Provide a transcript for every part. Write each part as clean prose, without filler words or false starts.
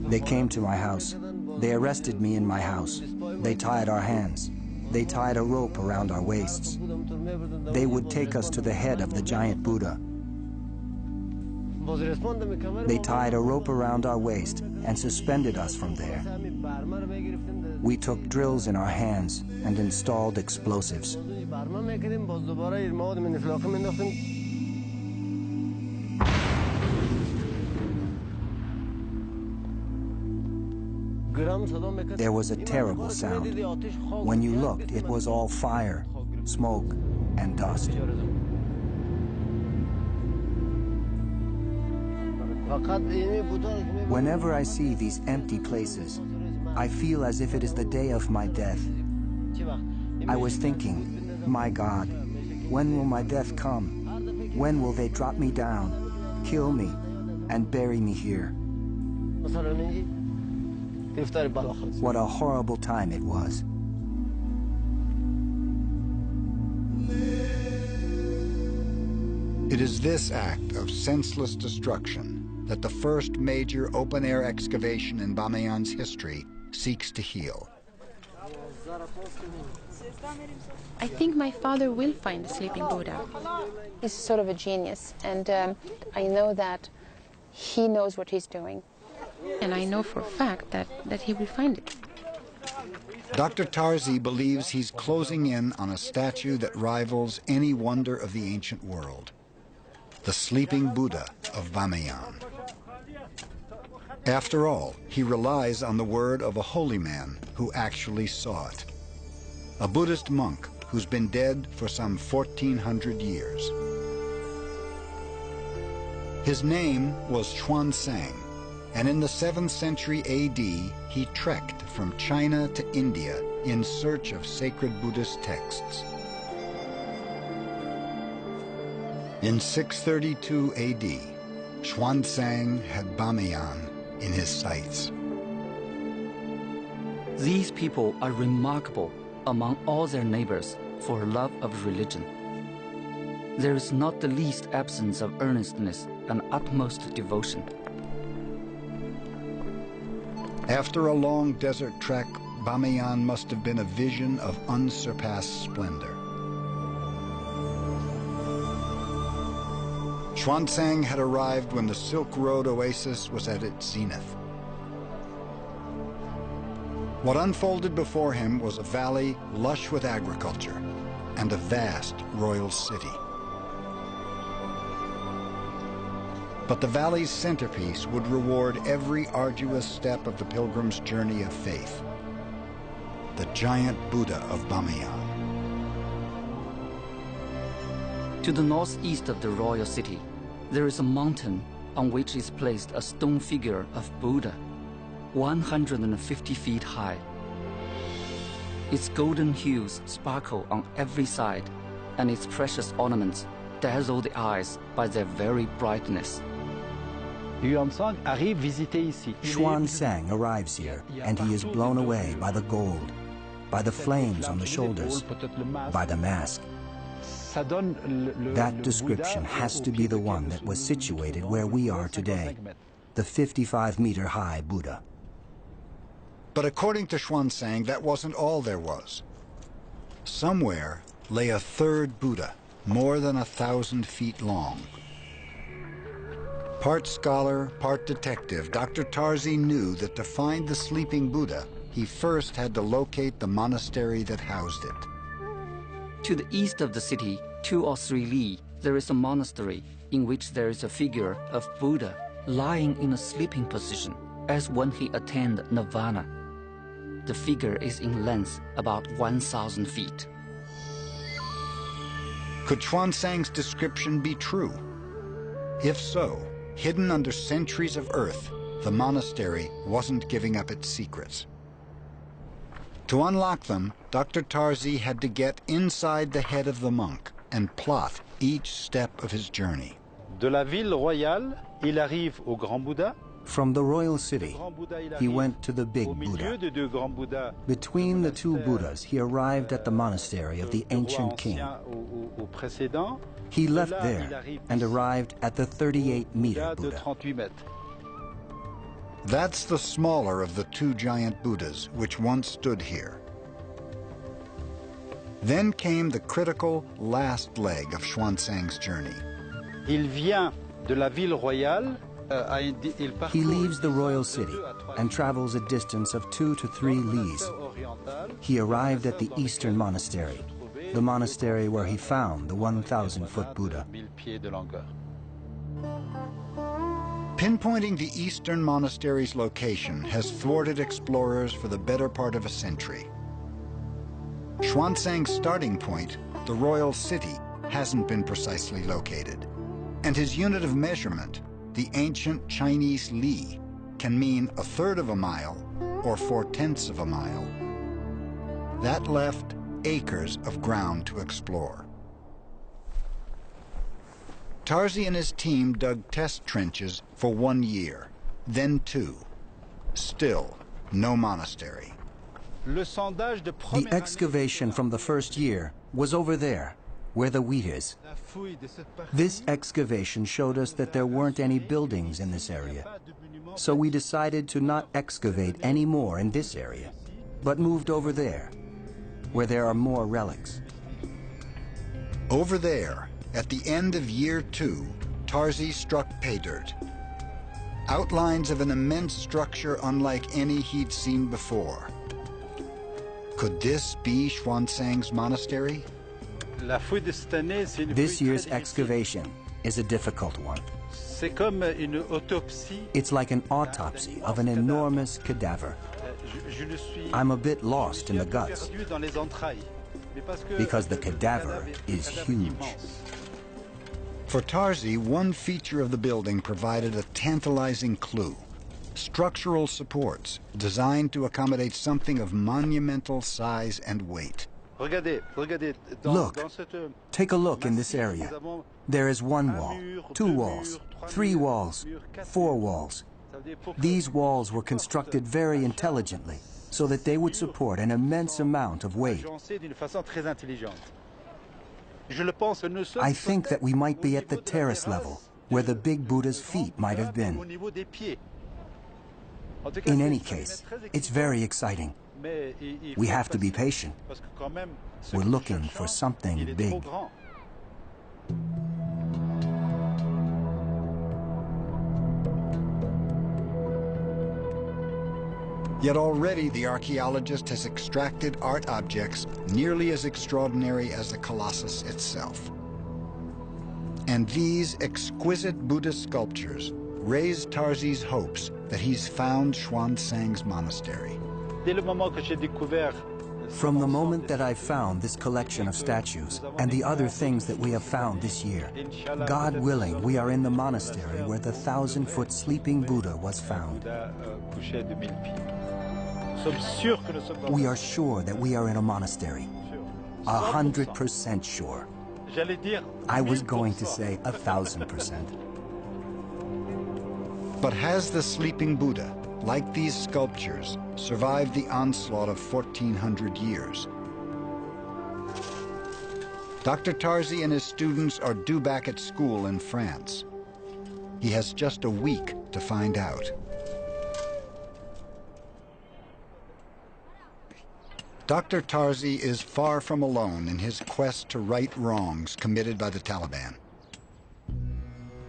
They came to my house. They arrested me in my house. They tied our hands. They tied a rope around our waists. They would take us to the head of the giant Buddha. They tied a rope around our waist and suspended us from there. We took drills in our hands and installed explosives. There was a terrible sound. When you looked, it was all fire, smoke, and dust. Whenever I see these empty places, I feel as if it is the day of my death. I was thinking, my God, when will my death come? When will they drop me down, kill me, and bury me here? What a horrible time it was. It is this act of senseless destruction that the first major open-air excavation in Bamiyan's history seeks to heal. I think my father will find the sleeping Buddha. He's sort of a genius, and I know that he knows what he's doing. And I know for a fact that he will find it. Dr. Tarzi believes he's closing in on a statue that rivals any wonder of the ancient world, the sleeping Buddha of Bamiyan. After all, he relies on the word of a holy man who actually saw it, a Buddhist monk who's been dead for some 1,400 years. His name was Xuanzang, and in the 7th century AD, he trekked from China to India in search of sacred Buddhist texts. In 632 AD, Xuanzang had Bamiyan in his sights. These people are remarkable among all their neighbors for love of religion. There is not the least absence of earnestness and utmost devotion. After a long desert trek, Bamiyan must have been a vision of unsurpassed splendor. Xuanzang had arrived when the Silk Road oasis was at its zenith. What unfolded before him was a valley lush with agriculture and a vast royal city. But the valley's centerpiece would reward every arduous step of the pilgrim's journey of faith, the giant Buddha of Bamiyan. To the northeast of the royal city, there is a mountain on which is placed a stone figure of Buddha, 150 feet high. Its golden hues sparkle on every side, and its precious ornaments dazzle the eyes by their very brightness. Xuanzang arrives here, and he is blown away by the gold, by the flames on the shoulders, by the mask. That description has to be the one that was situated where we are today, the 55-meter-high Buddha. But according to Xuanzang, that wasn't all there was. Somewhere lay a third Buddha, more than 1,000 feet long. Part scholar, part detective, Dr. Tarzi knew that to find the sleeping Buddha, he first had to locate the monastery that housed it. To the east of the city, 2 or 3 li, there is a monastery in which there is a figure of Buddha lying in a sleeping position as when he attained nirvana. The figure is in length about 1,000 feet. Could Xuanzang's description be true? If so, hidden under centuries of earth, the monastery wasn't giving up its secrets. To unlock them, Dr. Tarzi had to get inside the head of the monk and plot each step of his journey. De la ville royale, il arrive au Grand Bouddha. From the royal city, he went to the big Buddha. Between the two Buddhas, he arrived at the monastery of the ancient king. He left there and arrived at the 38-meter Buddha. That's the smaller of the two giant Buddhas which once stood here. Then came the critical last leg of Xuanzang's journey. Il vient de la ville royale. He leaves the royal city and travels a distance of 2 to 3 lees. He arrived at the eastern monastery, the monastery where he found the 1,000-foot Buddha. Pinpointing the eastern monastery's location has thwarted explorers for the better part of a century. Xuanzang's starting point, the royal city, hasn't been precisely located, and his unit of measurement, the ancient Chinese li, can mean 1/3 of a mile or 4/10 of a mile. That left acres of ground to explore. Tarzi and his team dug test trenches for 1 year, then 2. Still, no monastery. The excavation from the first year was over there, where the wheat is. This excavation showed us that there weren't any buildings in this area. So we decided to not excavate any more in this area, but moved over there, where there are more relics. Over there, at the end of year 2, Tarzi struck pay dirt. Outlines of an immense structure unlike any he'd seen before. Could this be Xuanzang's monastery? This year's excavation is a difficult one. It's like an autopsy of an enormous cadaver. I'm a bit lost in the guts, because the cadaver is huge. For Tarzi, one feature of the building provided a tantalizing clue. Structural supports designed to accommodate something of monumental size and weight. Look, take a look in this area. There is 1 wall, 2 walls, 3 walls, 4 walls. These walls were constructed very intelligently so that they would support an immense amount of weight. I think that we might be at the terrace level, where the big Buddha's feet might have been. In any case, it's very exciting. We have to be patient. We're looking for something big. Yet already the archaeologist has extracted art objects nearly as extraordinary as the Colossus itself. And these exquisite Buddhist sculptures raise Tarzi's hopes that he's found Xuanzang's monastery. From the moment that I found this collection of statues and the other things that we have found this year, God willing, we are in the monastery where the 1,000-foot sleeping Buddha was found. We are sure that we are in a monastery. 100% sure. I was going to say 1,000%. But has the sleeping Buddha, like these sculptures, survived the onslaught of 1,400 years? Dr. Tarzi and his students are due back at school in France. He has just a week to find out. Dr. Tarzi is far from alone in his quest to right wrongs committed by the Taliban.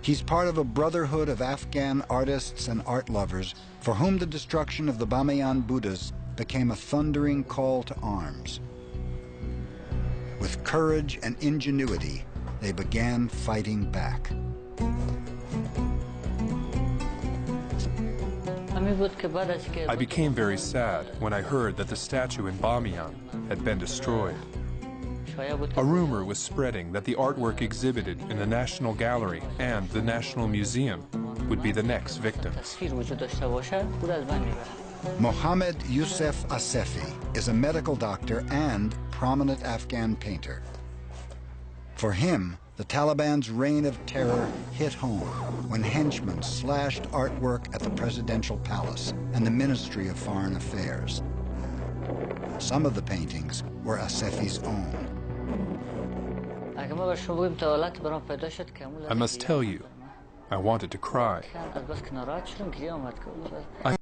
He's part of a brotherhood of Afghan artists and art lovers for whom the destruction of the Bamiyan Buddhas became a thundering call to arms. With courage and ingenuity, they began fighting back. I became very sad when I heard that the statue in Bamiyan had been destroyed. A rumor was spreading that the artwork exhibited in the National Gallery and the National Museum would be the next victims. Mohammed Youssef Assefi is a medical doctor and prominent Afghan painter. For him, the Taliban's reign of terror hit home when henchmen slashed artwork at the presidential palace and the Ministry of Foreign Affairs. Some of the paintings were Assefi's own. I must tell you, I wanted to cry. I